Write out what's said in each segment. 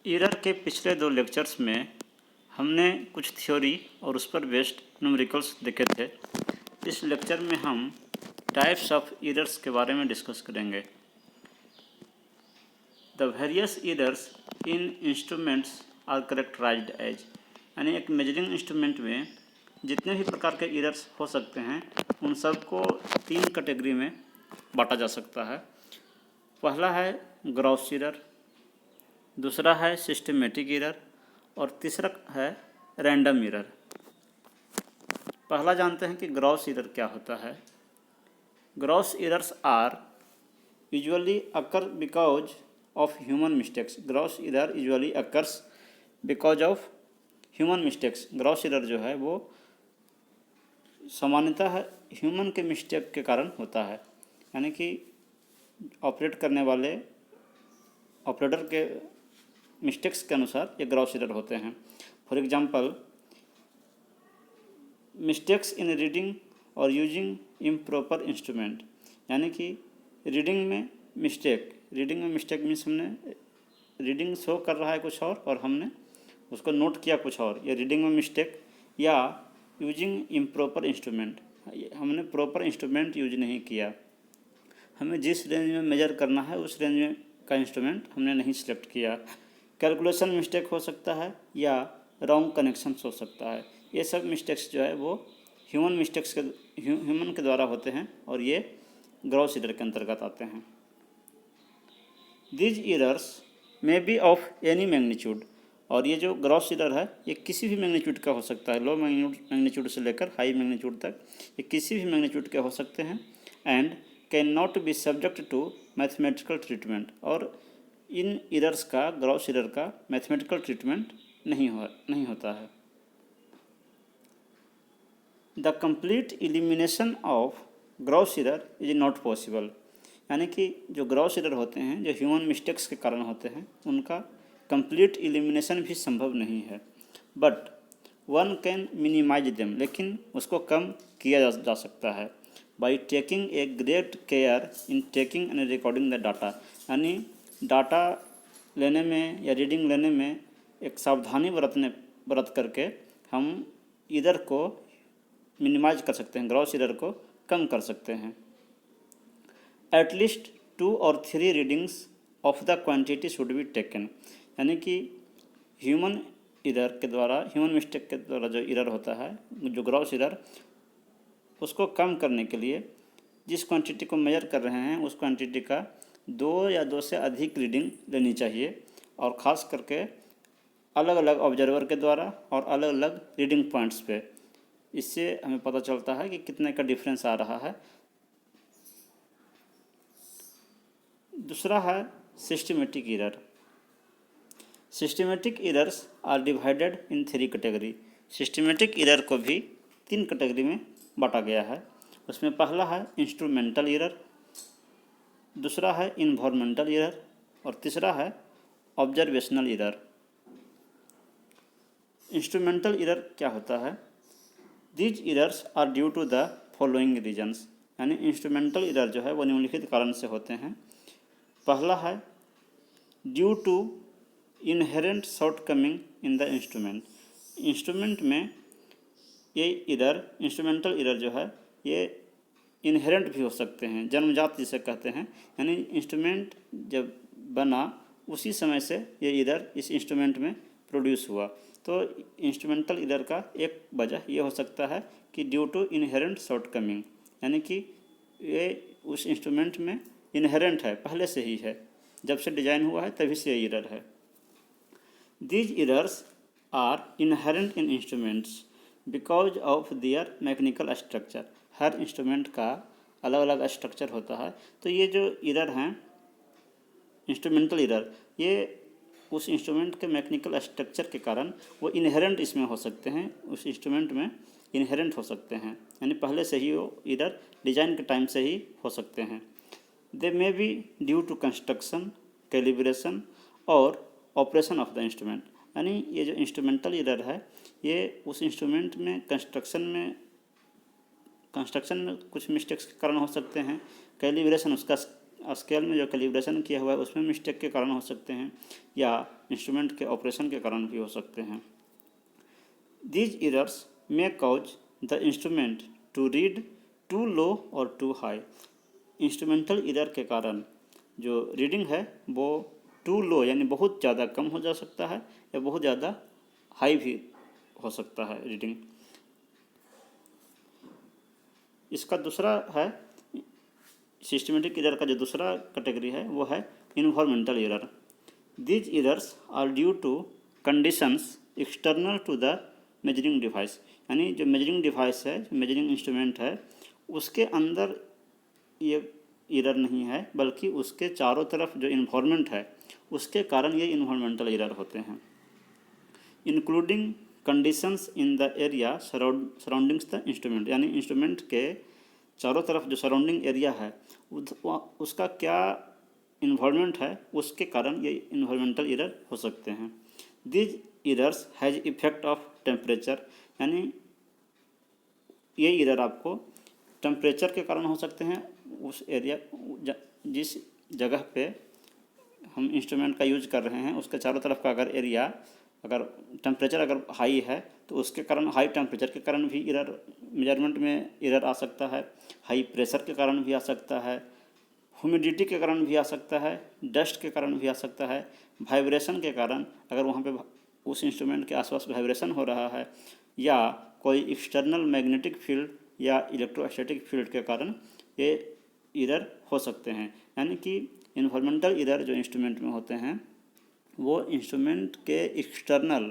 Error के पिछले 2 lectures में हमने कुछ थ्योरी और उस पर बेस्ड न्यूमेरिकल्स देखे थे। इस लेक्चर में हम टाइप्स ऑफ ईरर्स के बारे में डिस्कस करेंगे। The various errors in instruments are characterized as, यानी एक मेजरिंग इंस्ट्रूमेंट में जितने भी प्रकार के ईरर्स हो सकते हैं उन सबको 3 कैटेगरी में बांटा जा सकता है। पहला है ग्रॉस ईरर, दूसरा है सिस्टमेटिक ईरर और तीसरा है रैंडम ईरर। पहला जानते हैं कि ग्रॉस ईरर क्या होता है। Gross errors are usually occur because of human mistakes. Gross error usually occurs because of human mistakes. Gross error जो है वो सामान्यतः ह्यूमन के मिस्टेक के कारण होता है, यानी कि ऑपरेट करने वाले ऑपरेटर के मिस्टेक्स के अनुसार ये ग्रॉस ईरर होते हैं। For example, mistakes in reading और यूजिंग इम्प्रॉपर इंस्ट्रूमेंट, यानी कि रीडिंग में मिस्टेक मीन्स हमने रीडिंग शो कर रहा है कुछ और हमने उसको नोट किया कुछ और, ये रीडिंग में मिस्टेक। या यूजिंग इम्प्रॉपर इंस्ट्रूमेंट, हमने प्रॉपर इंस्ट्रूमेंट यूज नहीं किया, हमें जिस रेंज में मेजर करना है उस रेंज में का इंस्ट्रूमेंट हमने नहीं सिलेक्ट किया। कैलकुलेशन मिस्टेक हो सकता है या रॉन्ग कनेक्शन हो सकता है। ये सब मिस्टेक्स जो है वो ह्यूमन के द्वारा होते हैं और ये ग्रॉस ईरर के अंतर्गत आते हैं। These errors may be of any magnitude, और ये जो ग्रॉस ईरर है ये किसी भी मैग्नीट्यूड का हो सकता है, लो मैग्नीट्यूड से लेकर हाई मैग्नीट्यूड तक ये किसी भी मैग्नीट्यूड के हो सकते हैं। And can not be subject to mathematical treatment, और इन ईरर्स का, ग्रॉस ईरर का मैथमेटिकल ट्रीटमेंट नहीं होता है। The complete elimination of gross error is not possible, यानी कि जो ग्रॉस ईरर होते हैं जो ह्यूमन मिस्टेक्स के कारण होते हैं उनका कंप्लीट एलिमिनेशन भी संभव नहीं है। But one can minimize them, लेकिन उसको कम किया जा सकता है। By taking a great care in taking and recording the data, यानी डाटा लेने में या रीडिंग लेने में एक सावधानी बरत करके हम ईरर को मिनिमाइज कर सकते हैं, ग्रॉस ईरर को कम कर सकते हैं। एटलीस्ट 2 और 3 readings of the quantity should be taken, यानी कि ह्यूमन ईरर के द्वारा, ह्यूमन मिस्टेक के द्वारा जो ईरर होता है, जो ग्रॉस ईरर, उसको कम करने के लिए जिस क्वांटिटी को मेजर कर रहे हैं उस क्वांटिटी का 2 या 2 से अधिक रीडिंग लेनी चाहिए, और ख़ास करके अलग अलग ऑब्जर्वर के द्वारा और अलग अलग रीडिंग पॉइंट्स पे। इससे हमें पता चलता है कि कितने का डिफरेंस आ रहा है। दूसरा है systematic error. Systematic errors are divided in 3 category. Systematic error को भी 3 कैटेगरी में बांटा गया है। उसमें पहला है इंस्ट्रूमेंटल ईरर, दूसरा है इन्वायरमेंटल ईरर और तीसरा है ऑब्जर्वेशनल ईरर। इंस्ट्रूमेंटल ईरर क्या होता है? These errors are due to the following reasons, यानी इंस्ट्रूमेंटल ईरर जो है वो निम्नलिखित कारण से होते हैं। पहला है due to inherent shortcoming in the instrument. Instrument में ये ईरर, इंस्ट्रूमेंटल ईरर जो है ये इनहेरेंट भी हो सकते हैं, जन्मजात जिसे कहते हैं, यानी इंस्ट्रूमेंट जब बना उसी समय से ये ईरर इस इंस्ट्रूमेंट में प्रोड्यूस हुआ। तो इंस्ट्रूमेंटल ईरर का एक वजह ये हो सकता है कि ड्यू टू इनहेरेंट शॉर्टकमिंग, यानी कि ये उस इंस्ट्रूमेंट में इनहेरेंट है, पहले से ही है, जब से डिजाइन हुआ है तभी से ये ईरर है। These errors are inherent in instruments because of their mechanical structure। Her instrument का अलग अलग स्ट्रक्चर होता है, तो ये जो ईरर हैं इंस्ट्रूमेंटल ईरर, ये उस इंस्ट्रूमेंट के मैकेनिकल स्ट्रक्चर के कारण वो इनहेरेंट इसमें हो सकते हैं, उस इंस्ट्रूमेंट में इनहेरेंट हो सकते हैं, यानी पहले से ही वो ईरर डिजाइन के टाइम से ही हो सकते हैं। They may be due to construction, calibration और ऑपरेशन ऑफ द इंस्ट्रूमेंट, यानी ये जो इंस्ट्रूमेंटल ईरर है ये उस इंस्ट्रूमेंट में कंस्ट्रक्शन में कुछ मिस्टेक्स के कारण हो सकते हैं, कैलिब्रेशन उसका स्केल में जो कैलिब्रेशन किया हुआ है उसमें मिस्टेक के कारण हो सकते हैं या इंस्ट्रूमेंट के ऑपरेशन के कारण भी हो सकते हैं। These errors may cause the instrument to read too low और टू हाई। इंस्ट्रूमेंटल एरर के कारण जो रीडिंग है वो टू लो यानी बहुत ज़्यादा कम हो जा सकता है या बहुत ज़्यादा हाई भी हो सकता है रीडिंग। इसका दूसरा है सिस्टमेटिक एरर का जो दूसरा कैटेगरी है वो है environmental error. These errors are due to conditions external to the measuring device. यानी जो मेजरिंग डिवाइस है, मेजरिंग इंस्ट्रूमेंट है, उसके अंदर ये एरर नहीं है बल्कि उसके चारों तरफ जो इन्वायरमेंट है उसके कारण ये इन्वायरमेंटल एरर होते हैं। Including conditions in the area surroundings the instrument. यानी इंस्ट्रूमेंट के चारों तरफ जो सराउंडिंग एरिया है उसका क्या इन्वायरमेंट है उसके कारण ये इन्वायरमेंटल एरर हो सकते हैं। These errors has effect of temperature. यानी ये एरर आपको टेम्परेचर के कारण हो सकते हैं। उस एरिया जिस जगह पे हम इंस्ट्रूमेंट का यूज कर रहे हैं उसके चारों तरफ का अगर एरिया अगर टेम्परेचर अगर हाई है तो उसके कारण हाई टेम्परेचर के कारण भी एरर मेजरमेंट में एरर आ सकता है। हाई प्रेशर के कारण भी आ सकता है, ह्यूमिडिटी के कारण भी आ सकता है, डस्ट के कारण भी आ सकता है, वाइब्रेशन के कारण अगर वहाँ पे उस इंस्ट्रूमेंट के आसपास वाइब्रेशन हो रहा है या कोई एक्सटर्नल मैग्नेटिक फील्ड या इलेक्ट्रोस्टैटिक फील्ड के कारण ये एरर हो सकते हैं। यानी कि इन्वायरमेंटल एरर जो इंस्ट्रूमेंट में होते हैं वो इंस्ट्रूमेंट के एक्सटर्नल,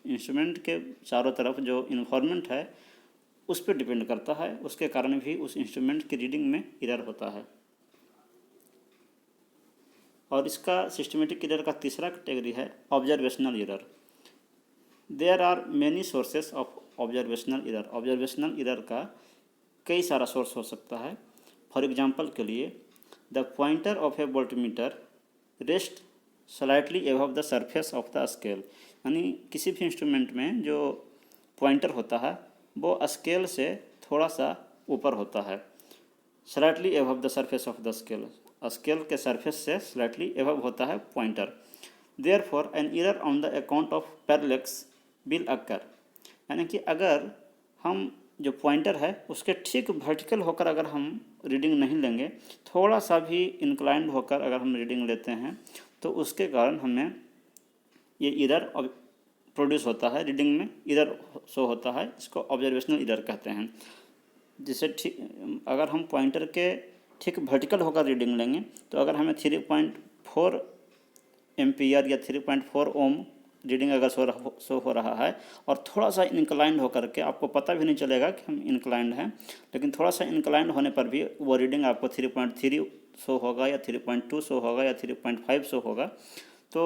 इंस्ट्रूमेंट के चारों तरफ जो इन्वायरमेंट है उस पर डिपेंड करता है, उसके कारण भी उस इंस्ट्रूमेंट की रीडिंग में एरर होता है। और इसका सिस्टमेटिक एरर का तीसरा कैटेगरी है observational error. There are many sources of observational error. Observational error का कई सारा सोर्स हो सकता है। फॉर एग्जांपल के लिए the pointer of A voltmeter rest slightly above the surface of the scale. यानी किसी भी इंस्ट्रूमेंट में जो पॉइंटर होता है वो स्केल से थोड़ा सा ऊपर होता है। Slightly above the surface of the scale, scale के सरफेस से स्लाइटली एबव होता है pointer. Therefore an error on the account of parallax will occur. यानी कि अगर हम जो पॉइंटर है उसके ठीक वर्टिकल होकर अगर हम रीडिंग नहीं लेंगे, थोड़ा सा भी इंक्लाइंड होकर अगर हम रीडिंग लेते हैं तो उसके कारण हमें ये एरर प्रोड्यूस होता है, रीडिंग में एरर शो होता है। इसको ऑब्जर्वेशनल एरर कहते हैं। जिससे ठीक अगर हम पॉइंटर के ठीक वर्टिकल होकर रीडिंग लेंगे तो अगर हमें 3.4 एम्पियर या 3.4 ओम रीडिंग अगर शो हो रहा है और थोड़ा सा इंक्लाइंड होकर के, आपको पता भी नहीं चलेगा कि हम इंक्लाइंड हैं, लेकिन थोड़ा सा इंक्लाइंड होने पर भी वो रीडिंग आपको 3.3 शो होगा या 3.2 शो होगा या 3.5 शो होगा। तो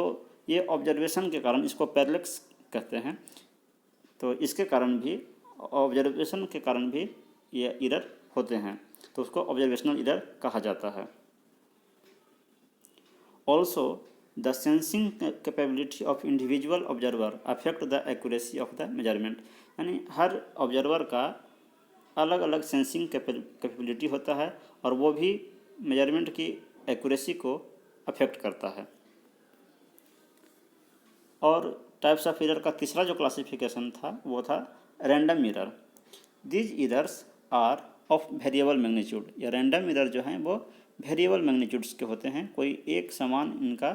ये ऑब्जर्वेशन के कारण, इसको पैरेलैक्स कहते हैं, तो इसके कारण भी, ऑब्जर्वेशन के कारण भी ये एरर होते हैं, तो उसको ऑब्जर्वेशनल एरर कहा जाता है। Also the sensing capability of individual observer affect the accuracy of the measurement. यानी हर ऑब्जर्वर का अलग अलग सेंसिंग कैपेबिलिटी होता है और वो भी मेजरमेंट की एक्यूरेसी को अफेक्ट करता है। और टाइप्स ऑफ एरर का तीसरा जो क्लासिफिकेशन था वो था random error. These errors are of variable magnitude. या रैंडम एरर जो हैं वो वेरिएबल मैग्नीट्यूड्स के होते हैं, कोई एक समान इनका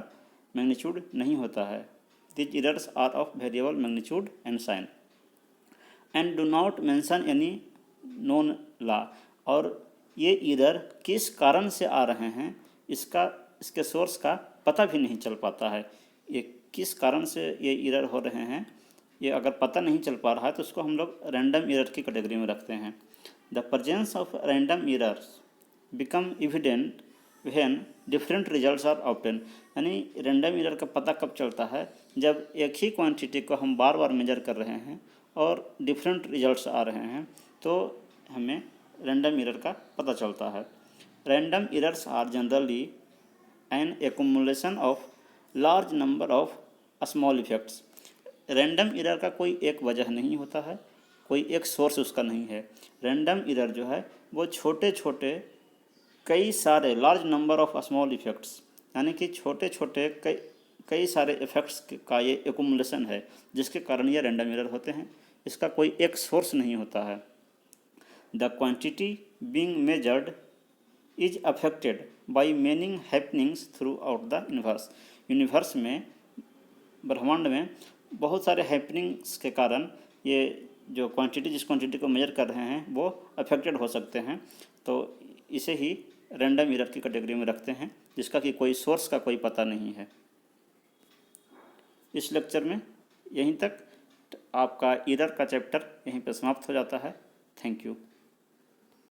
मैग्नीट्यूड नहीं होता है। These errors are of variable magnitude and sign and do not mention any known law. और ये एरर किस कारण से आ रहे हैं इसके सोर्स का पता भी नहीं चल पाता है। ये किस कारण से ये एरर हो रहे हैं ये अगर पता नहीं चल पा रहा है तो उसको हम लोग रैंडम एरर की कैटेगरी में रखते हैं। The presence of random errors become evident when different results are obtain. यानी रैंडम एरर का पता कब चलता है, जब एक ही क्वांटिटी को हम बार बार मेजर कर रहे हैं और डिफरेंट रिजल्ट्स आ रहे हैं तो हमें रैंडम एरर का पता चलता है। Random errors are generally an accumulation of large number of small effects. Random error का कोई एक वजह नहीं होता है, कोई एक सोर्स उसका नहीं है। रैंडम एरर जो है वो छोटे छोटे कई सारे large number of small effects, यानी कि छोटे छोटे कई सारे इफेक्ट्स का ये एकुमुलेशन है जिसके कारण ये रैंडम एरर होते हैं। इसका कोई एक सोर्स नहीं होता है। The quantity being measured is affected by many happenings through out the universe. Universe में, ब्रह्मांड में बहुत सारे हैपनिंग्स के कारण ये जो क्वांटिटी, जिस क्वांटिटी को मेजर कर रहे हैं वो अफेक्टेड हो सकते हैं। तो इसे ही रैंडम एरर की कैटेगरी में रखते हैं जिसका कि कोई सोर्स का कोई पता नहीं है। इस लेक्चर में यहीं तक आपका एरर का चैप्टर यहीं पर समाप्त हो जाता है। Thank you.